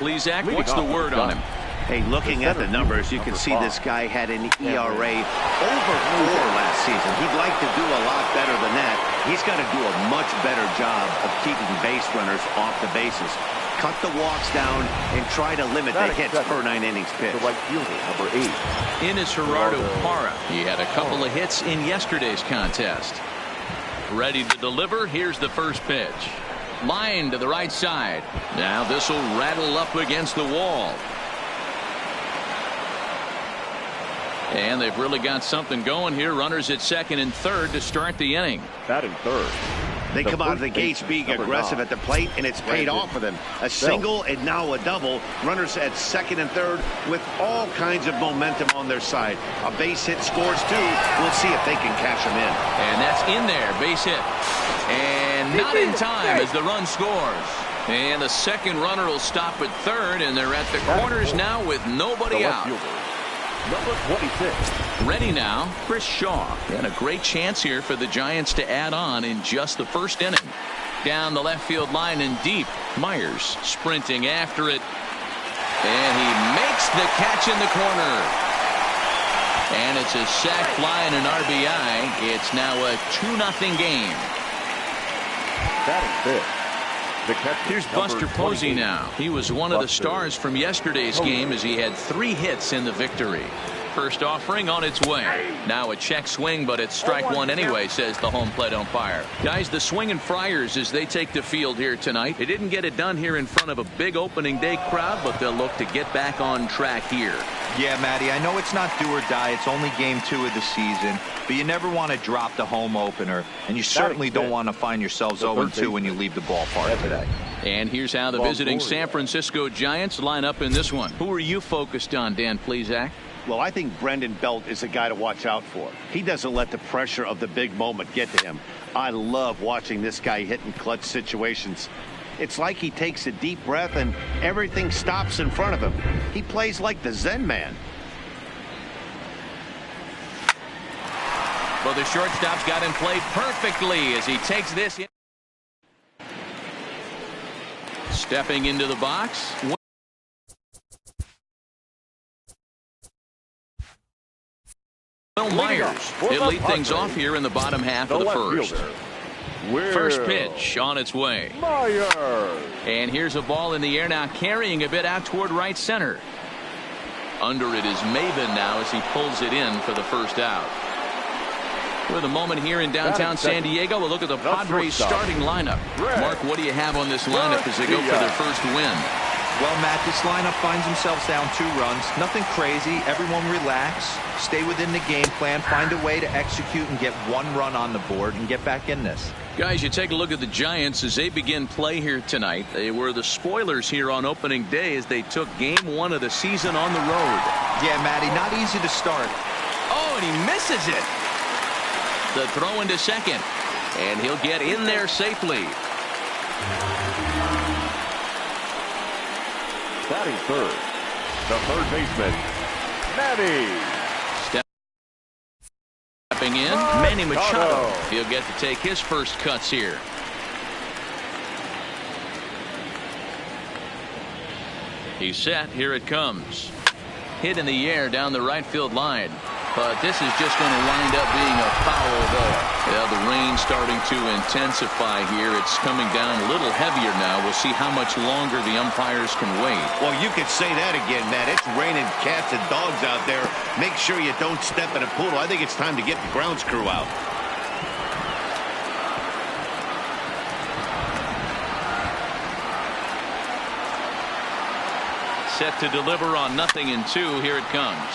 Zach, what's the word on him? Hey, looking at the numbers, you can see this guy had an ERA over 4 last season. He'd like to do a lot better than that. He's got to do a much better job of keeping base runners off the bases. Cut the walks down and try to limit the hits per 9 innings pitched. The right fielder, number 8. In is Gerardo Parra. He had a couple of hits in yesterday's contest. Ready to deliver. Here's the first pitch. Line to the right side. Now this will rattle up against the wall. And they've really got something going here. Runners at second and third to start the inning. Batting third. They come out of the gates being aggressive at the plate, and it's paid off for them. A single and now a double. Runners at second and third with all kinds of momentum on their side. A base hit scores too. We'll see if they can cash them in. And that's in there. Base hit. And not in time as the run scores. And the second runner will stop at third, and they're at the corners now with nobody out. Number 26. Ready now, Chris Shaw. And a great chance here for the Giants to add on in just the first inning. Down the left field line and deep. Myers sprinting after it. And he makes the catch in the corner. And it's a sac fly and an RBI. It's now a 2-0 game. Batting fifth. Here's Buster Posey now. He was one of the stars from yesterday's game as he had 3 hits in the victory. First offering on its way. Now a check swing, but it's strike one anyway, says the home plate umpire. Guys, the swinging Friars as they take the field here tonight. They didn't get it done here in front of a big opening day crowd, but they'll look to get back on track here. Yeah, Matty, I know it's not do or die. It's only game 2 of the season, but you never want to drop the home opener, and you certainly don't want to find yourselves 0-2 when you leave the ballpark today. And here's how the visiting San Francisco Giants line up in this one. Who are you focused on, Dan Plesac? Well, I think Brendan Belt is a guy to watch out for. He doesn't let the pressure of the big moment get to him. I love watching this guy hit in clutch situations. It's like he takes a deep breath and everything stops in front of him. He plays like the Zen man. Well, the shortstop's got him played perfectly as he takes this in. Stepping into the box. Will Myers. He'll lead things off here in the bottom half of the first. First pitch on its way. Myers. And here's a ball in the air now, carrying a bit out toward right center. Under it is Maven now as he pulls it in for the first out. With a moment here in downtown San Diego, we'll look at the Padres starting lineup. Mark, what do you have on this lineup as they go for their first win? Well, Matt, this lineup finds themselves down 2 runs. Nothing crazy. Everyone relax. Stay within the game plan. Find a way to execute and get 1 run on the board and get back in this. Guys, you take a look at the Giants as they begin play here tonight. They were the spoilers here on opening day as they took game 1 of the season on the road. Yeah, Matty, not easy to start. Oh, and he misses it. The throw into second. And he'll get in there safely. Batting third, the third baseman, Manny. Stepping in, Manny Machado. He'll get to take his first cuts here. He's set. Here it comes. Hit in the air down the right field line. But this is just going to wind up being a foul ball. Yeah, the rain starting to intensify here. It's coming down a little heavier now. We'll see how much longer the umpires can wait. Well, you could say that again, Matt. It's raining cats and dogs out there. Make sure you don't step in a poodle. I think it's time to get the grounds crew out. Set to deliver on 0-2. Here it comes.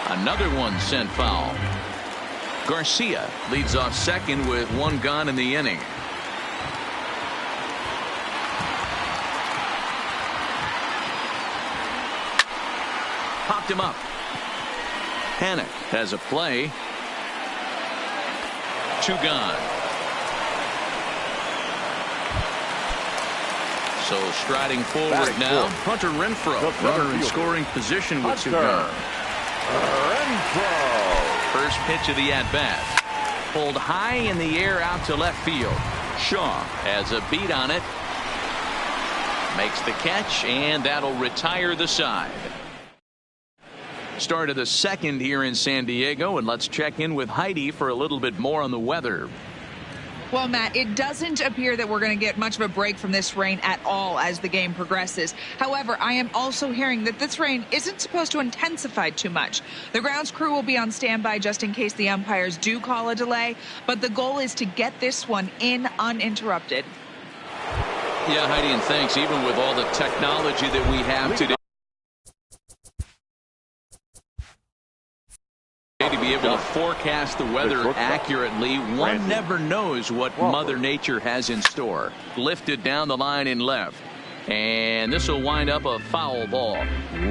Another one sent foul. Garcia leads off second with 1 gone in the inning. Popped him up. Hannock has a play. 2 gone. So striding forward now, Hunter Renfroe, runner in scoring position with 2 gone. First pitch of the at-bat. Pulled high in the air out to left field. Shaw has a beat on it. Makes the catch, and that'll retire the side. Start of the second here in San Diego, and let's check in with Heidi for a little bit more on the weather. Well, Matt, it doesn't appear that we're going to get much of a break from this rain at all as the game progresses. However, I am also hearing that this rain isn't supposed to intensify too much. The grounds crew will be on standby just in case the umpires do call a delay, but the goal is to get this one in uninterrupted. Yeah, Heidi, and thanks. Even with all the technology that we have today, to be able to forecast the weather accurately, one never knows what Mother Nature has in store. Lifted down the line in left. And this will wind up a foul ball.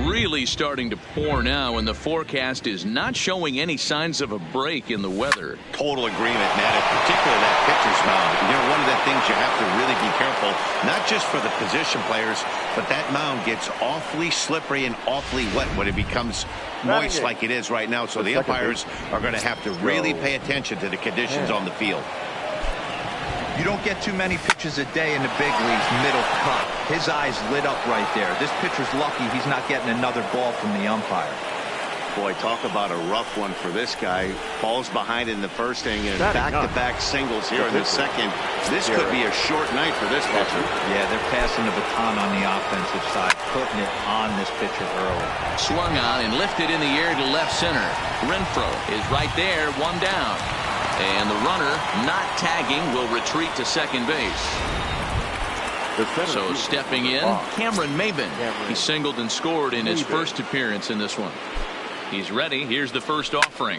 Really starting to pour now, and the forecast is not showing any signs of a break in the weather. Total agreement, Matt, particularly that pitcher's mound. You know, one of the things you have to really be careful, not just for the position players, but that mound gets awfully slippery and awfully wet when it becomes moist like it is right now. So the umpires are going to have to really pay attention to the conditions on the field. You don't get too many pitches a day in the big leagues, middle cut. His eyes lit up right there. This pitcher's lucky he's not getting another ball from the umpire. Boy, talk about a rough one for this guy. Falls behind in the first inning and back-to-back singles here in the second. This could be a short night for this pitcher. Yeah, they're passing the baton on the offensive side, putting it on this pitcher early. Swung on and lifted in the air to left center. Renfroe is right there, one down. And the runner, not tagging, will retreat to second base. So stepping in, Cameron Maben. He singled and scored in his first appearance in this one. He's ready. Here's the first offering.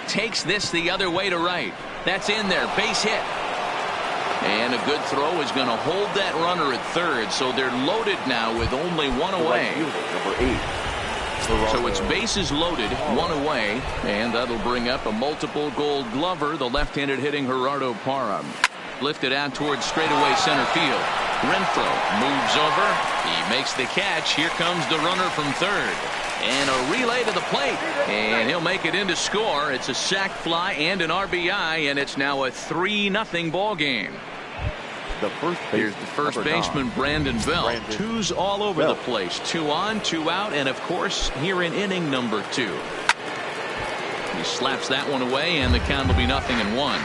Takes this the other way to right. That's in there. Base hit. And a good throw is going to hold that runner at third. So they're loaded now with only one away. Number 8. So it's bases loaded, one away, and that'll bring up a multiple Gold Glover, the left-handed hitting Gerardo Parra. Lifted out towards straightaway center field. Renfroe moves over. He makes the catch. Here comes the runner from third. And a relay to the plate. And he'll make it in to score. It's a sac fly and an RBI, and it's now a 3-0 ball game. Here's the first baseman, Brandon Bell. Twos all over the place. 2 on, 2 out, and of course, here in inning number 2. He slaps that one away, and the count will be 0-1.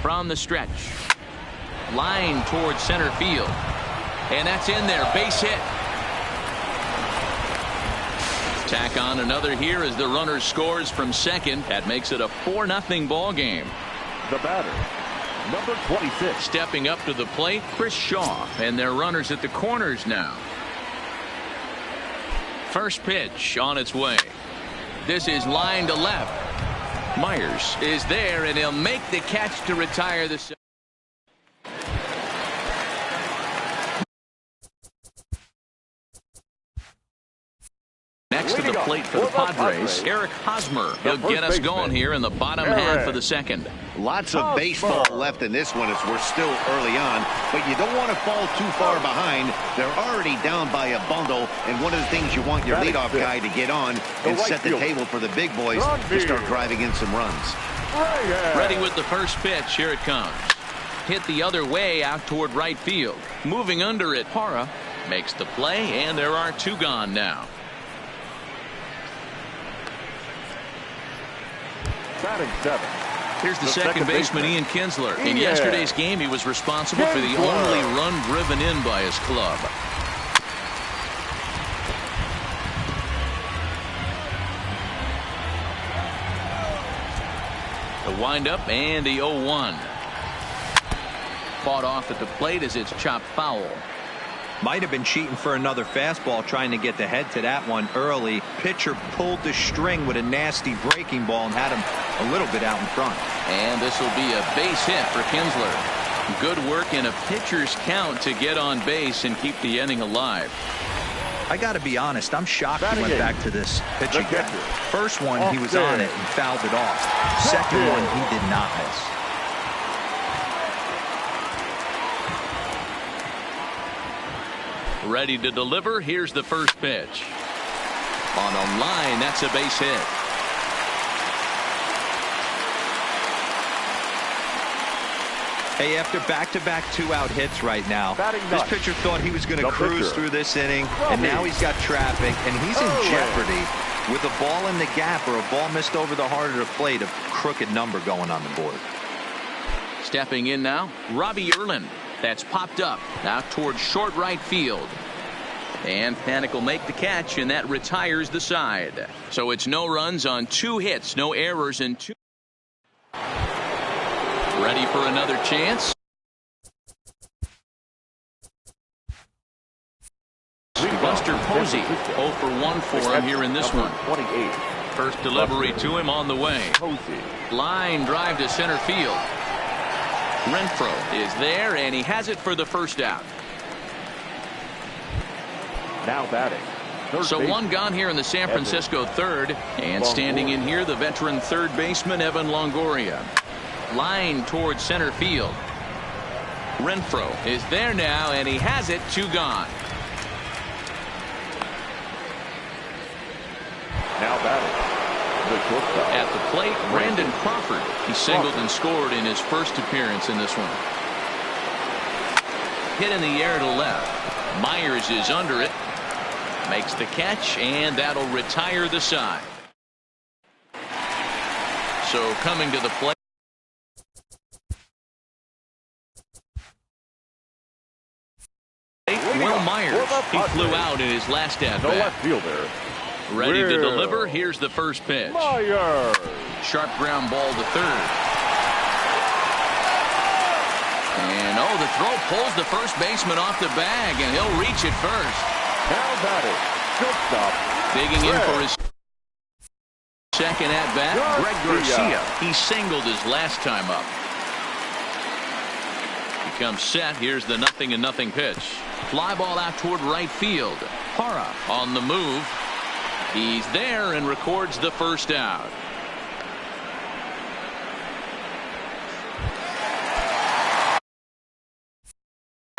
From the stretch. Line towards center field. And that's in there. Base hit. Tack on another here as the runner scores from second. That makes it a 4-0 ball game. The batter, number 26. Stepping up to the plate, Chris Shaw, and their runners at the corners now. First pitch on its way. This is line to left. Myers is there, and he'll make the catch to retire the. Next to the plate for the Padres, Eric Hosmer. He'll get us going here in the bottom half of the second. Lots of baseball left in this one as we're still early on, but you don't want to fall too far behind. They're already down by a bundle, and one of the things you want your leadoff guy to get on and set the table for the big boys to start driving in some runs. Ready with the first pitch. Here it comes. Hit the other way out toward right field. Moving under it, Parra makes the play, and there are 2 gone now. Batting 7. Here's the second baseman, Ian Kinsler. In yesterday's game, he was responsible for the only run driven in by his club. The windup and the 0-1. Fought off at the plate as it's chopped foul. Might have been cheating for another fastball, trying to get the head to that one early. Pitcher pulled the string with a nasty breaking ball and had him a little bit out in front. And this will be a base hit for Kinsler. Good work in a pitcher's count to get on base and keep the inning alive. I got to be honest, I'm shocked he went back to this pitch again. First one, he was on it and fouled it off. Second one, he did not miss. Ready to deliver. Here's the first pitch. On a line, that's a base hit. Hey, after back-to-back two-out hits right now, this pitcher thought he was going to cruise through this inning, and now he's got traffic, and he's in jeopardy with a ball in the gap or a ball missed over the heart of the plate, a crooked number going on the board. Stepping in now, Robbie Erlin. That's popped up now towards short right field. And Panik will make the catch, and that retires the side. So it's no runs on 2 hits, no errors, and 2. Ready for another chance. Buster Posey, 0 for 1 for him here in this one. 28. First delivery to him on the way. Line drive to center field. Renfroe is there, and he has it for the first out. Now batting. So one gone here in the San Francisco third, and standing in here, the veteran third baseman Evan Longoria. Line towards center field. Renfroe is there now, and he has it. 2 gone. Now batting. At the plate, Brandon Crawford. He singled and scored in his first appearance in this one. Hit in the air to left. Myers is under it. Makes the catch, and that'll retire the side. So coming to the plate. Will Myers. He flew out in his last at bat. left fielder. Ready to deliver. Here's the first pitch. Myers. Sharp ground ball to third. And the throw pulls the first baseman off the bag, and he'll reach it first. Now batting. Shortstop. Digging in for his second at bat. Greg Garcia. He singled his last time up. He comes set. Here's the 0-0 pitch. Fly ball out toward right field. Parra on the move. He's there and records the first out.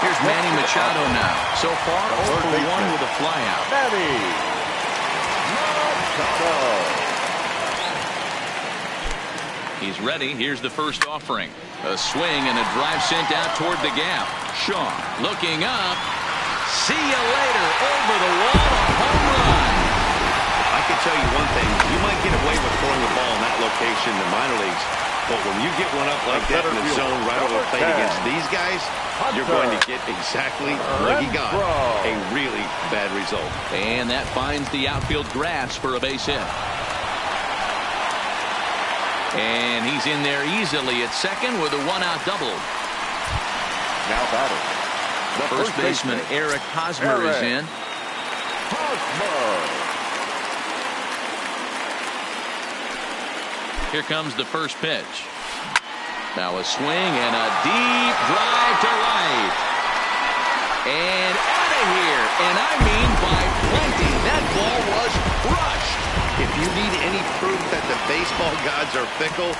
Here's Manny Machado now. So far, 0 for 1 with a flyout. Manny Machado. He's ready. Here's the first offering. A swing and a drive sent out toward the gap. Shaw looking up. See you later. Over the wall. A home run. I can tell you one thing. You might get away with throwing the ball in that location in the minor leagues, but when you get one up like that in the zone right over the plate against these guys, you're going to get exactly what he got. A really bad result. And that finds the outfield grass for a base hit. And he's in there easily at second with a 1-out double. Now batting. The first baseman Eric Hosmer is in. Hosmer. Here comes the first pitch. Now a swing and a deep drive to right. And out of here. And I mean by plenty. That ball was crushed. If you need any proof that the baseball gods are fickle,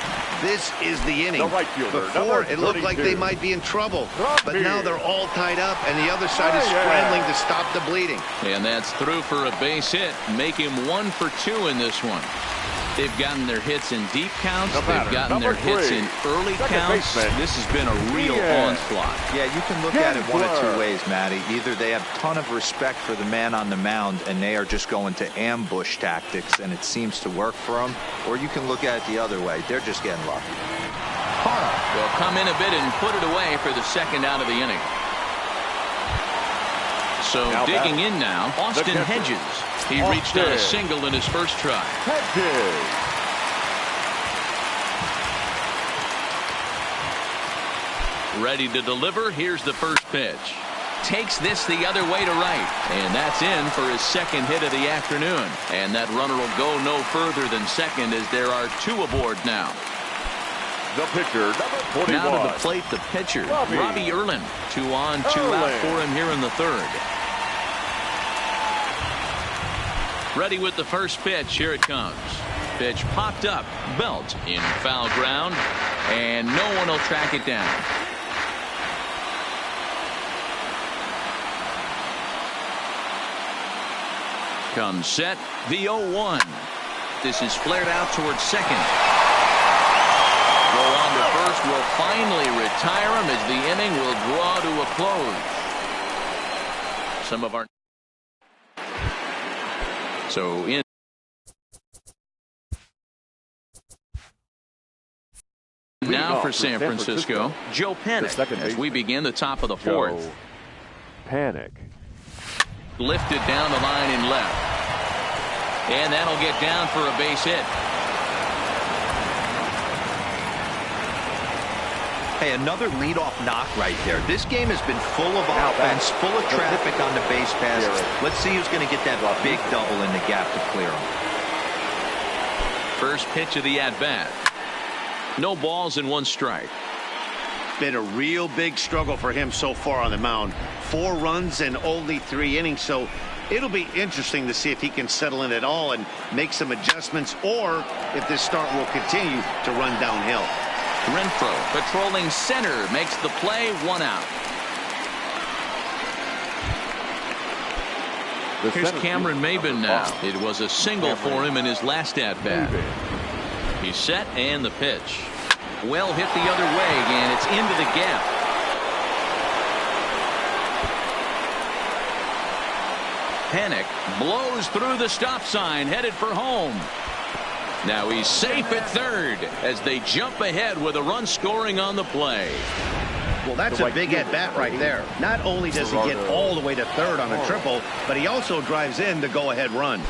this is the inning. The right fielder, Before, it looked like they might be in trouble. But now they're all tied up, and the other side is scrambling to stop the bleeding. And that's through for a base hit. Make him 1 for 2 in this one. They've gotten their hits in deep counts. They've gotten their hits in early counts. This has been a real onslaught. Yeah, you can look at it one of 2 ways, Matty. Either they have a ton of respect for the man on the mound and they are just going to ambush tactics and it seems to work for them, or you can look at it the other way. They're just getting lucky. Parra will come in a bit and put it away for the second out of the inning. So now digging in now, Austin Hedges. He reached on a single in his first try. Hedges. Ready to deliver. Here's the first pitch. Takes this the other way to right. And that's in for his second hit of the afternoon. And that runner will go no further than second as there are 2 aboard now. The pitcher, number 41. Now to the plate, the pitcher, Robbie Erlin. 2 on, 2 out for him here in the third. Ready with the first pitch. Here it comes. Pitch popped up. Belt in foul ground. And no one will track it down. Comes set. The 0-1. This is flared out towards second. Go on to first will finally retire him as the inning will draw to a close. Some of our now for San Francisco, Joe Panik as we begin the top of the fourth. Panik. Lifted down the line in left. And that'll get down for a base hit. Hey, another leadoff knock right there. This game has been full of offense, full of traffic on the base pass. Let's see who's going to get that big double in the gap to clear him. First pitch of the at-bat. No balls and 1 strike. Been a real big struggle for him so far on the mound. 4 runs and only 3 innings, so it'll be interesting to see if he can settle in at all and make some adjustments, or if this start will continue to run downhill. Renfroe patrolling center makes the play, 1 out. Here's Cameron Maybin now. It was a single for him in his last at-bat. He's set and the pitch. Well hit the other way, and it's into the gap. Panik blows through the stop sign, headed for home. Now he's safe at third as they jump ahead with a run scoring on the play. Well, that's a big at-bat right there. Not only does he get all the way to third on a triple, but he also drives in the go-ahead run.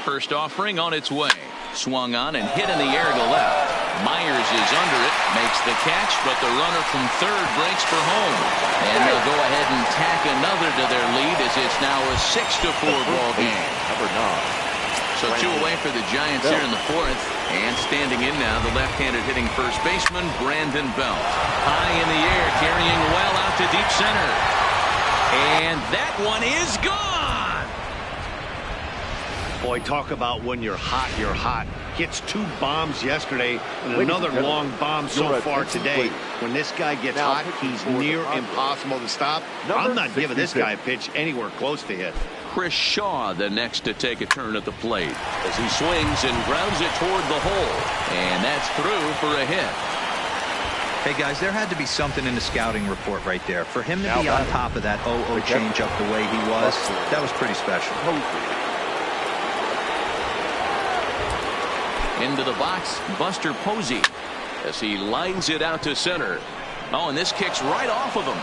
First offering on its way. Swung on and hit in the air to left. Myers is under it, makes the catch, but the runner from third breaks for home. And they'll go ahead and tack another to their lead as it's now a 6-4 ball game. Number 9. So 2 away for the Giants here in the fourth. And standing in now, the left-handed hitting first baseman, Brandon Belt. High in the air, carrying well out to deep center. And that one is gone! Boy, talk about when you're hot, you're hot. Hits 2 bombs yesterday and another long bomb so far today. When this guy gets hot, he's near impossible to stop. I'm not giving this guy a pitch anywhere close to hit. Chris Shaw the next to take a turn at the plate as he swings and grounds it toward the hole. And that's through for a hit. Hey, guys, there had to be something in the scouting report right there. For him to be on top of that 0-0 changeup the way he was, that was pretty special. Into the box, Buster Posey as he lines it out to center. Oh, and this kicks right off of him.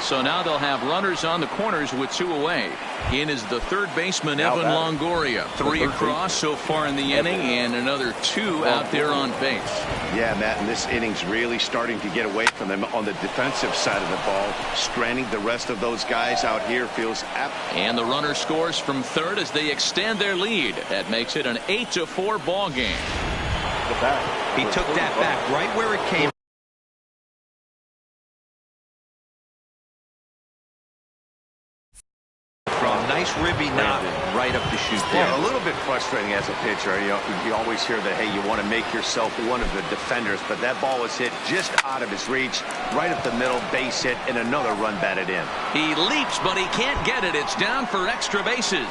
So now they'll have runners on the corners with 2 away. In is the third baseman, Evan Longoria. 3 across so far in the inning, and another 2 out there on base. Yeah, Matt, and this inning's really starting to get away from them on the defensive side of the ball. Stranding the rest of those guys out here feels apt. And the runner scores from third as they extend their lead. That makes it an 8-4 ball game. He took that back right where it came. Nice ribby knock right up the chute there. Yeah, a little bit frustrating as a pitcher. You always hear that, hey, you want to make yourself one of the defenders, but that ball was hit just out of his reach, right up the middle, base hit, and another run batted in. He leaps, but he can't get it. It's down for extra bases.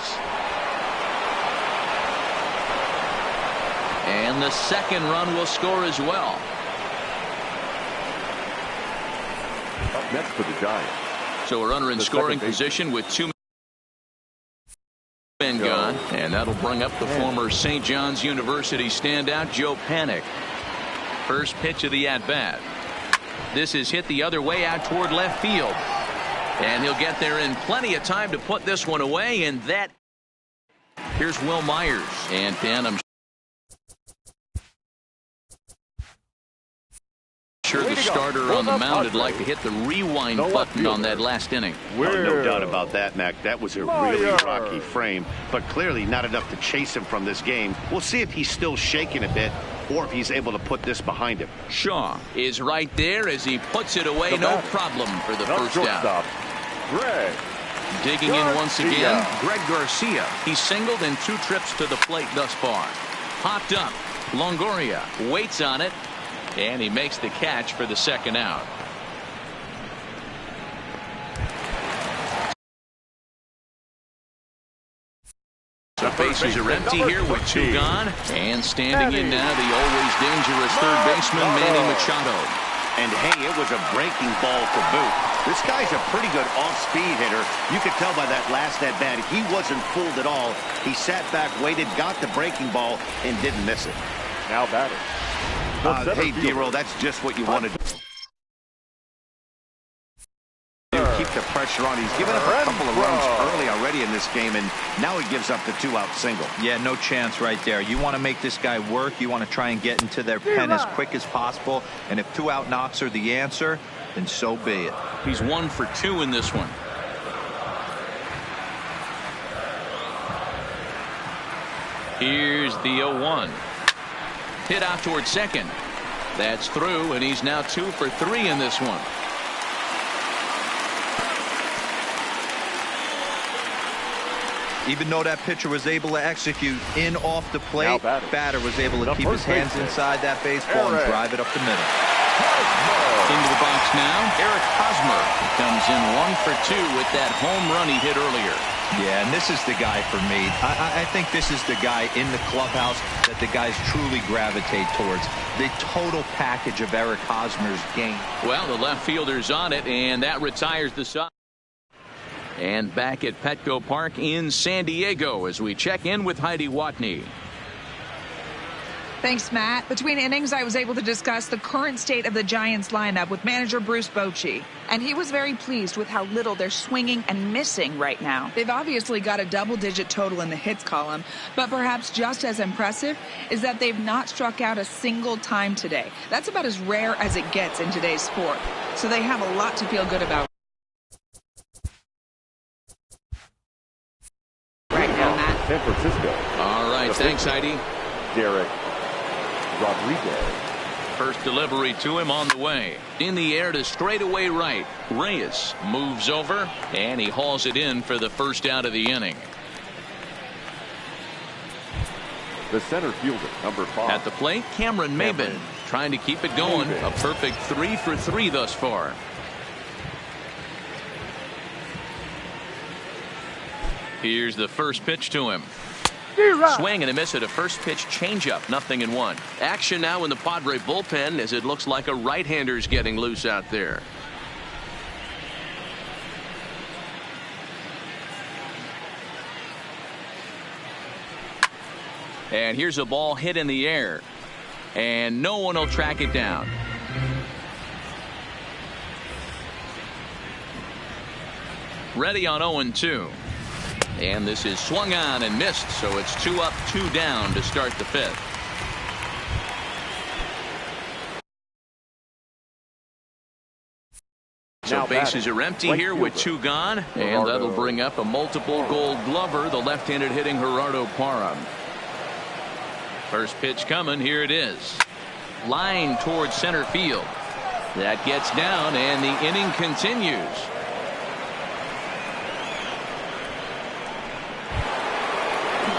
And the second run will score as well. Up next for the Giants. So a runner in scoring position with 2 men gone, and that'll bring up the former St. John's University standout Joe Panik. First pitch of the at-bat. This is hit the other way out toward left field, and he'll get there in plenty of time to put this one away. And that, here's Will Myers, and Dan, I'm sure the starter on the mound would like to hit the rewind button on that last inning. No doubt about that, Mac. That was a really rocky frame, but clearly not enough to chase him from this game. We'll see if he's still shaking a bit or if he's able to put this behind him. Shaw is right there as he puts it away. No problem for the first out. Digging in once again, Greg Garcia. He singled in 2 trips to the plate thus far. Popped up. Longoria waits on it. And he makes the catch for the second out. Bases are empty here with 2 gone. And standing in now, the always dangerous third baseman, Manny Machado. And hey, it was a breaking ball to boot. This guy's a pretty good off-speed hitter. You could tell by that last at-bat, he wasn't fooled at all. He sat back, waited, got the breaking ball, and didn't miss it. Now batting. Hey, D-Roll, that's just what you wanted to do. Keep the pressure on. He's given up a couple of runs early already in this game, and now he gives up the 2-out single. Yeah, no chance right there. You want to make this guy work. You want to try and get into their pen as quick as possible. And if 2-out knocks are the answer, then so be it. He's 1 for 2 in this one. Here's the 0-1. Hit out towards second. That's through, and he's now 2 for 3 in this one. Even though that pitcher was able to execute in off the plate, batter was able to keep his hands inside that baseball and drive it up the middle. Into the box now, Eric Hosmer comes in 1 for 2 with that home run he hit earlier. Yeah, and this is the guy for me. I think this is the guy in the clubhouse that the guys truly gravitate towards. The total package of Eric Hosmer's game. Well, the left fielder's on it, and that retires the side. And back at Petco Park in San Diego as we check in with Heidi Watney. Thanks, Matt. Between innings, I was able to discuss the current state of the Giants lineup with manager Bruce Bochy. And he was very pleased with how little they're swinging and missing right now. They've obviously got a double-digit total in the hits column, but perhaps just as impressive is that they've not struck out a single time today. That's about as rare as it gets in today's sport. So they have a lot to feel good about. San Francisco. All right, thanks, Heidi. Derek Rodriguez. First delivery to him on the way. In the air to straightaway right. Reyes moves over, and he hauls it in for the first out of the inning. The center fielder, number 5. At the plate, Cameron Maybin trying to keep it going. A perfect 3 for 3 thus far. Here's the first pitch to him. Swing and a miss at a first pitch changeup. 0-1. Action now in the Padre bullpen as it looks like a right-hander's getting loose out there. And here's a ball hit in the air. And no one will track it down. Ready on 0-2. And this is swung on and missed, so it's 2 up, 2 down to start the 5th. So bases are empty here with 2 gone, and that'll bring up a multiple Gold Glover, the left-handed hitting Gerardo Parra. First pitch coming, here it is. Line towards center field. That gets down, and the inning continues.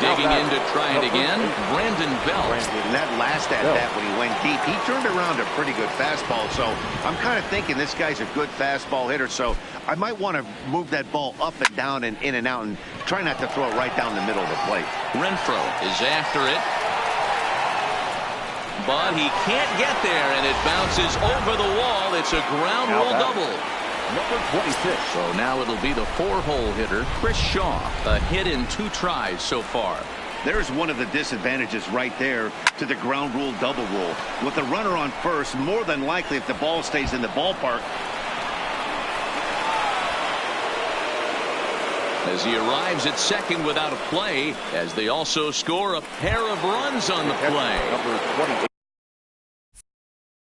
Digging in to try it again, Brandon Belt. And that last at-bat when he went deep, he turned around a pretty good fastball. So I'm kind of thinking this guy's a good fastball hitter. So I might want to move that ball up and down and in and out and try not to throw it right down the middle of the plate. Renfroe is after it. But he can't get there, and it bounces over the wall. It's a ground rule double. Number 26. So now it'll be the 4-hole hitter, Chris Shaw. A hit in 2 tries so far. There's one of the disadvantages right there to the ground rule double rule. With the runner on first, more than likely if the ball stays in the ballpark. As he arrives at second without a play, as they also score a pair of runs on the play. Number 28.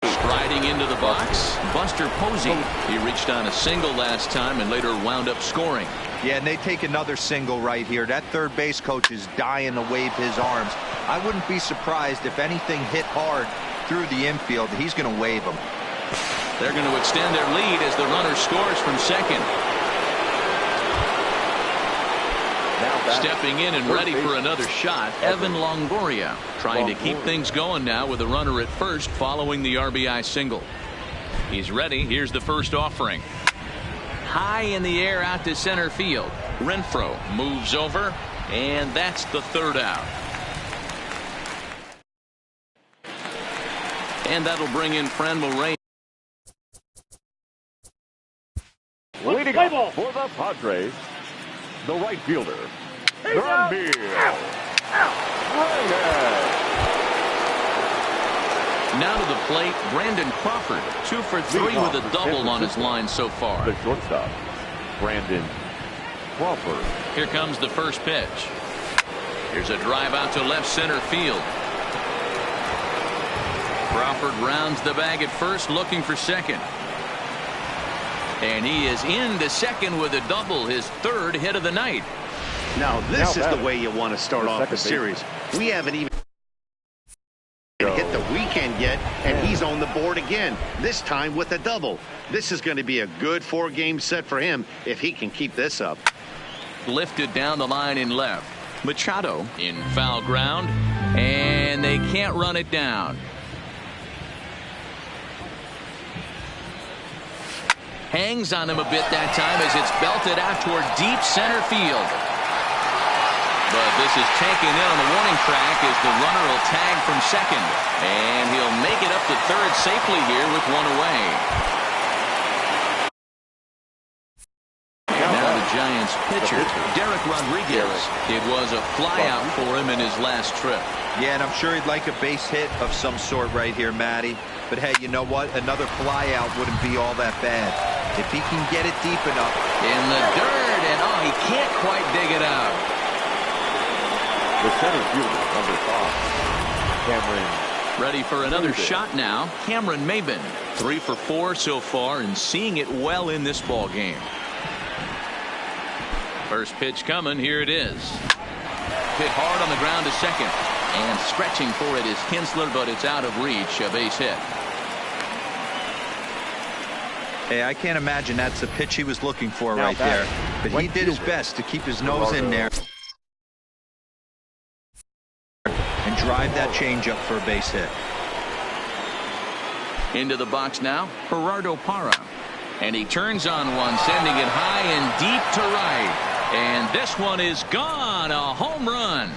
Striding into the box, Buster Posey. He reached on a single last time and later wound up scoring. Yeah, and they take another single right here. That third base coach is dying to wave his arms. I wouldn't be surprised if anything hit hard through the infield. He's going to wave them. They're going to extend their lead as the runner scores from second. Stepping in and ready for another shot, Evan Longoria, trying to keep things going now with a runner at first following the RBI single. He's ready. Here's the first offering. High in the air out to center field. Renfroe moves over, And that's the third out. And that'll bring in Franmil Reyes. Leading up for the Padres, the right fielder, Reyes. Now to the plate, Brandon Crawford, 2 for 3 with a double on his line so far. The shortstop, Brandon Crawford. Here comes the first pitch. Here's a drive out to left center field. Crawford rounds the bag at first, looking for second. And he is into second with a double, his third hit of the night. Now this is the way you want to start off a series. We haven't even hit the weekend yet, and he's on the board again, this time with a double. This is going to be a good 4-game set for him if he can keep this up. Lifted down the line in left. Machado in foul ground, and they can't run it down. Hangs on him a bit that time as it's belted out toward deep center field. But this is taken in on the warning track as the runner will tag from second. And he'll make it up to third safely here with one away. Now the Giants pitcher, Derek Rodriguez. It was a flyout for him in his last trip. Yeah, and I'm sure he'd like a base hit of some sort right here, Matty. But hey, you know what? Another flyout wouldn't be all that bad. If he can get it deep enough. In the dirt, and oh, he can't quite dig it out. The center fielder, number 5, Cameron. Ready for another shot now, Cameron Maybin. 3 for 4 so far and seeing it well in this ball game. First pitch coming, here it is. Hit hard on the ground to second. And stretching for it is Kinsler, but it's out of reach, a base hit. Hey, I can't imagine that's the pitch he was looking for right there. But he did his best to keep his nose in there and drive that changeup for a base hit. Into the box now, Gerardo Parra. And he turns on one, sending it high and deep to right. And this one is gone, a home run.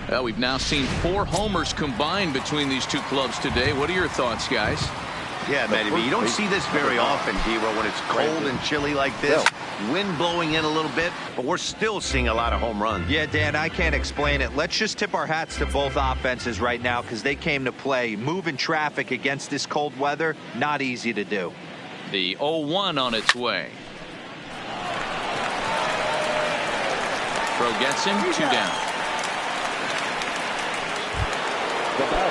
Well, we've now seen 4 homers combined between these two clubs today. What are your thoughts, guys? Yeah, Matty, you don't see this very often, Dero, when it's cold and chilly like this. Wind blowing in a little bit, but we're still seeing a lot of home runs. Yeah, Dan, I can't explain it. Let's just tip our hats to both offenses right now because they came to play. Moving traffic against this cold weather, not easy to do. The 0-1 on its way. Throw gets him, 2 down.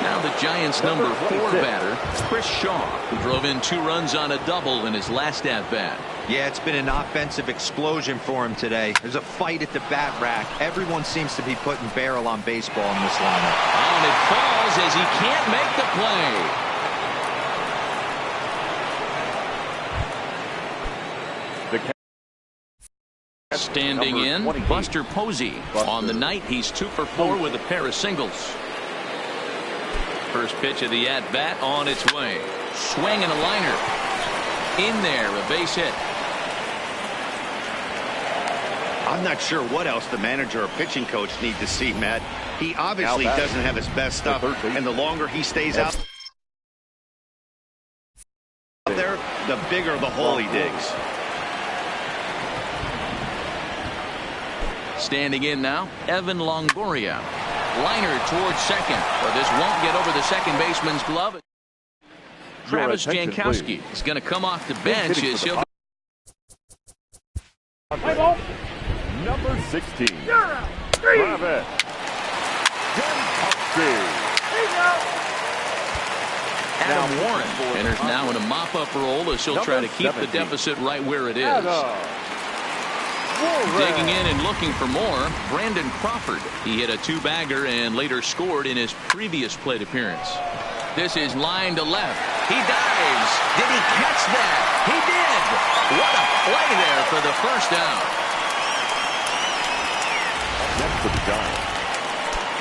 Now the Giants' number 4 batter, Chris Shaw, who drove in 2 runs on a double in his last at-bat. Yeah, it's been an offensive explosion for him today. There's a fight at the bat rack. Everyone seems to be putting barrel on baseball in this lineup. Oh, and it falls as he can't make the play. Standing in, Buster Posey. On the night, he's 2 for 4 with a pair of singles. First pitch of the at-bat on its way. Swing and a liner. In there, a base hit. I'm not sure what else the manager or pitching coach need to see, Matt. He obviously doesn't have his best stuff, and the longer he stays out there, the bigger the hole he digs. Standing in now, Evan Longoria. Liner towards second, but this won't get over the second baseman's glove. Travis Jankowski is going to come off the bench as he'll. Number 16, Travis Jankowski. Adam Warren enters now in a mop-up role as he'll try to keep the deficit right where it is. Digging in and looking for more, Brandon Crawford. He hit a 2-bagger and later scored in his previous plate appearance. This is line to left. He dives. Did he catch that? He did. What a play there for the first out. Next to the Giants,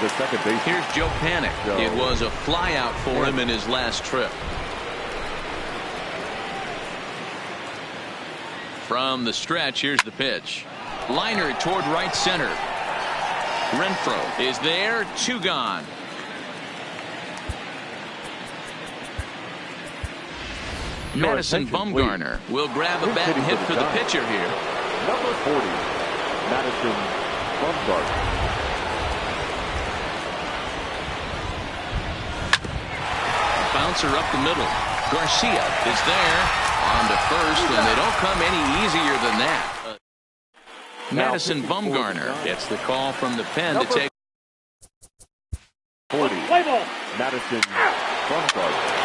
the second base. Here's Joe Panic. It was a flyout for him in his last trip. From the stretch, here's the pitch. Liner toward right center. Renfroe is there. 2 gone. Madison Bumgarner will grab a bat and hit for the pitcher here. Number 40, Madison Bumgarner. Bouncer up the middle. Garcia is there on to first, and they don't come any easier than that. Madison Bumgarner gets the call from the pen to take 40, Madison Bumgarner.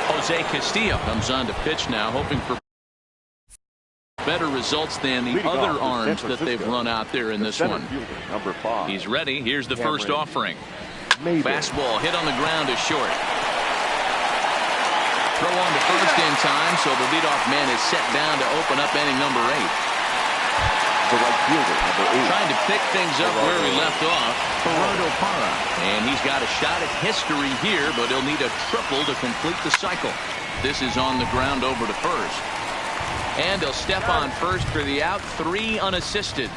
Jose Castillo comes on to pitch now, hoping for better results than the other arms that they've run out there in this one. Number 5. He's ready. Here's the first offering. Fastball hit on the ground is short. Throw on to first in time, so the leadoff man is set down to open up inning number 8. The right fielder, number 8. Trying to pick things up where he left off, Gerardo Parra. And he's got a shot at history here, but he'll need a triple to complete the cycle. This is on the ground over to first. And he'll step on first for the out. 3 unassisted.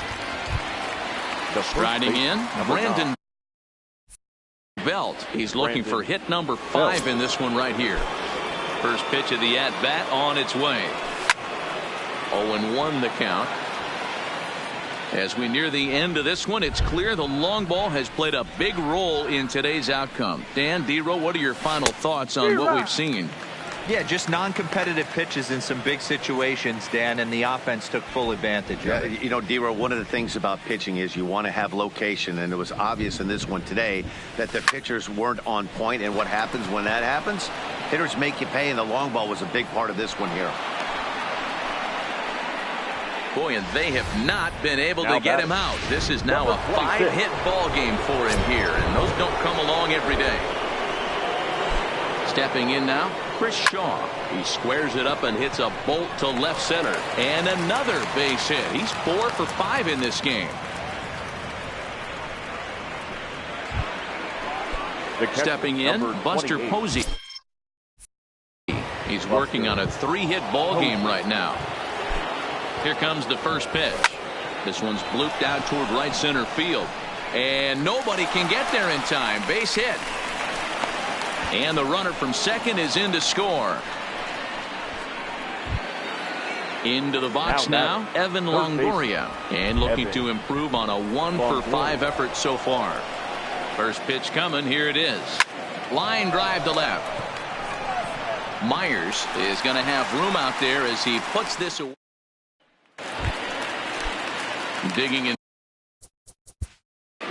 Striding in, Brandon Belt. He's looking for hit number 5 in this one right here. First pitch of the at-bat on its way. 0-1 the count. As we near the end of this one, it's clear the long ball has played a big role in today's outcome. Dan, D-Row, what are your final thoughts on what we've seen? Yeah, just non-competitive pitches in some big situations, Dan, and the offense took full advantage of it. You know, D-Row, one of the things about pitching is you want to have location, and it was obvious in this one today that the pitchers weren't on point, and what happens when that happens? Hitters make you pay, and the long ball was a big part of this one here. Boy, and they have not been able to get him out. This is now a 5-hit ball game for him here, and those don't come along every day. Stepping in now, Chris Shaw. He squares it up and hits a bolt to left center. And another base hit. He's 4 for 5 in this game. Stepping in, Buster Posey. He's working on a 3-hit ball game right now. Here comes the first pitch. This one's blooped out toward right center field. And nobody can get there in time. Base hit. And the runner from second is in to score. Into the box now, Evan Longoria. And looking to improve on a 1 for 5 effort so far. First pitch coming. Here it is. Line drive to left. Myers is going to have room out there as he puts this away. Digging in.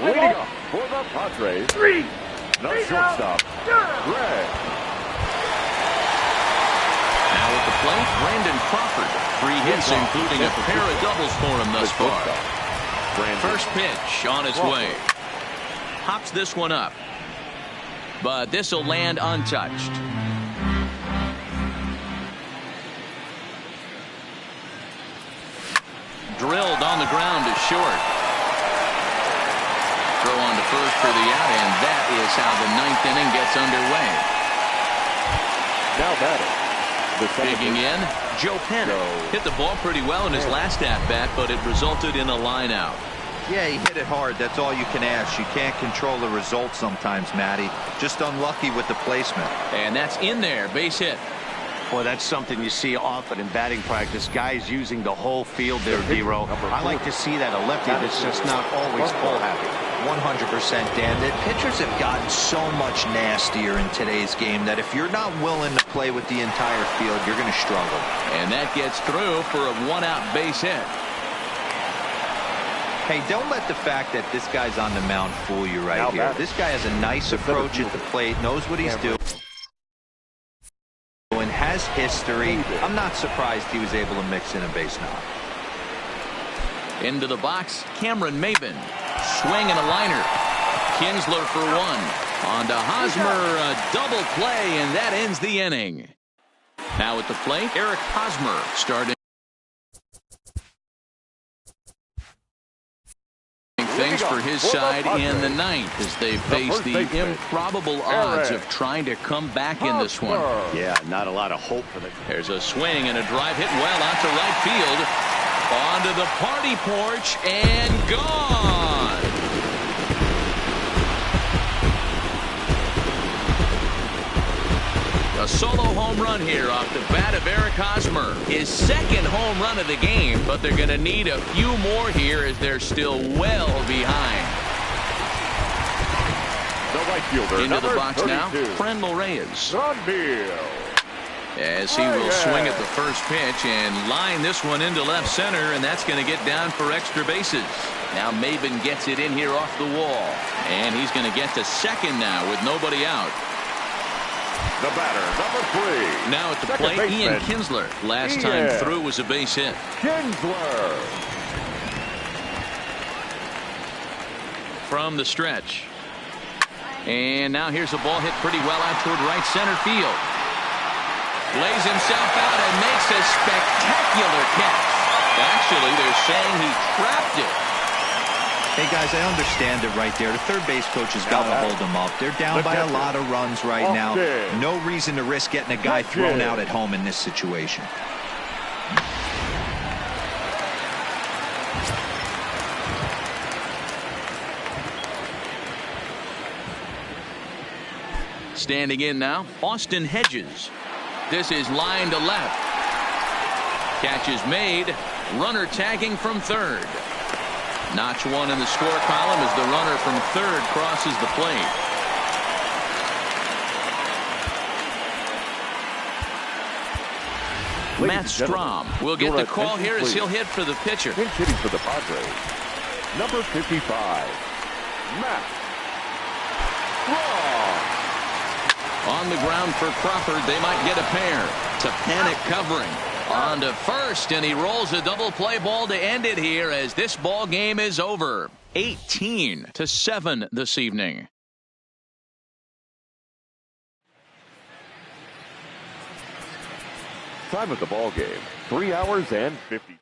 Leading up for the Padres. 3. The shortstop, Greg. Now at the plate, Brandon Crawford. 3 hits, including a pair of doubles for him thus far. First pitch on its way. Hops this one up. But this will land untouched. Drilled on the ground is short. Throw on to first for the out, and that is how the 9th inning gets underway. Now batting. Digging in, Joe Penn. Hit the ball pretty well in his last at-bat, but it resulted in a line out. Yeah, he hit it hard. That's all you can ask. You can't control the result sometimes, Matty. Just unlucky with the placement. And that's in there. Base hit. Boy, that's something you see often in batting practice. Guys using the whole field there, D-Row. I like to see that. A lefty that's just not always full happy. 100%, Dan. The pitchers have gotten so much nastier in today's game that if you're not willing to play with the entire field, you're going to struggle. And that gets through for a 1-out base hit. Hey, don't let the fact that this guy's on the mound fool you right here. This guy has a nice approach at the plate, knows what he's doing, and has history. I'm not surprised he was able to mix in a base knock. Into the box, Cameron Maybin. Swing and a liner. Kinsler for 1. On to Hosmer, a double play, and that ends the inning. Now at the plate, Eric Hosmer starting things for his side in the 9th as they face the improbable odds of trying to come back in this one. Yeah, not a lot of hope for them. There's a swing and a drive hit well out to right field. Onto the party porch and gone. A solo home run here off the bat of Eric Hosmer. His second home run of the game, but they're going to need a few more here as they're still well behind. The right fielder, into the box 32. now, Franmil Reyes. As he Oh, will yeah. swing at the first pitch and line this one into left center, and that's going to get down for extra bases. Now Maben gets it in here off the wall, and he's going to get to second now with nobody out. The batter, number 3. Now at the Second plate, baseman, Ian Kinsler. Last time Ian through was a base hit. Kinsler. From the stretch. And now here's a ball hit pretty well out toward right center field. Lays himself out and makes a spectacular catch. Actually, they're saying he trapped it. Hey, guys, I understand it right there. The third base coach has got to hold them up. They're down by a lot of runs right now. No reason to risk getting a guy thrown out at home in this situation. Standing in now, Austin Hedges. This is line to left. Catch is made. Runner tagging from third. Notch one in the score column as the runner from third crosses the plate. Matt Strom will get the call here as he'll hit for the pitcher. Pinch hitting for the Padres. Number 55, Matt Strom. On the ground for Crawford, they might get a pair. To Panic covering. On to first, and he rolls a double play ball to end it here as this ball game is over. 18-7 this evening. Time of the ball game, 3 hours and 50.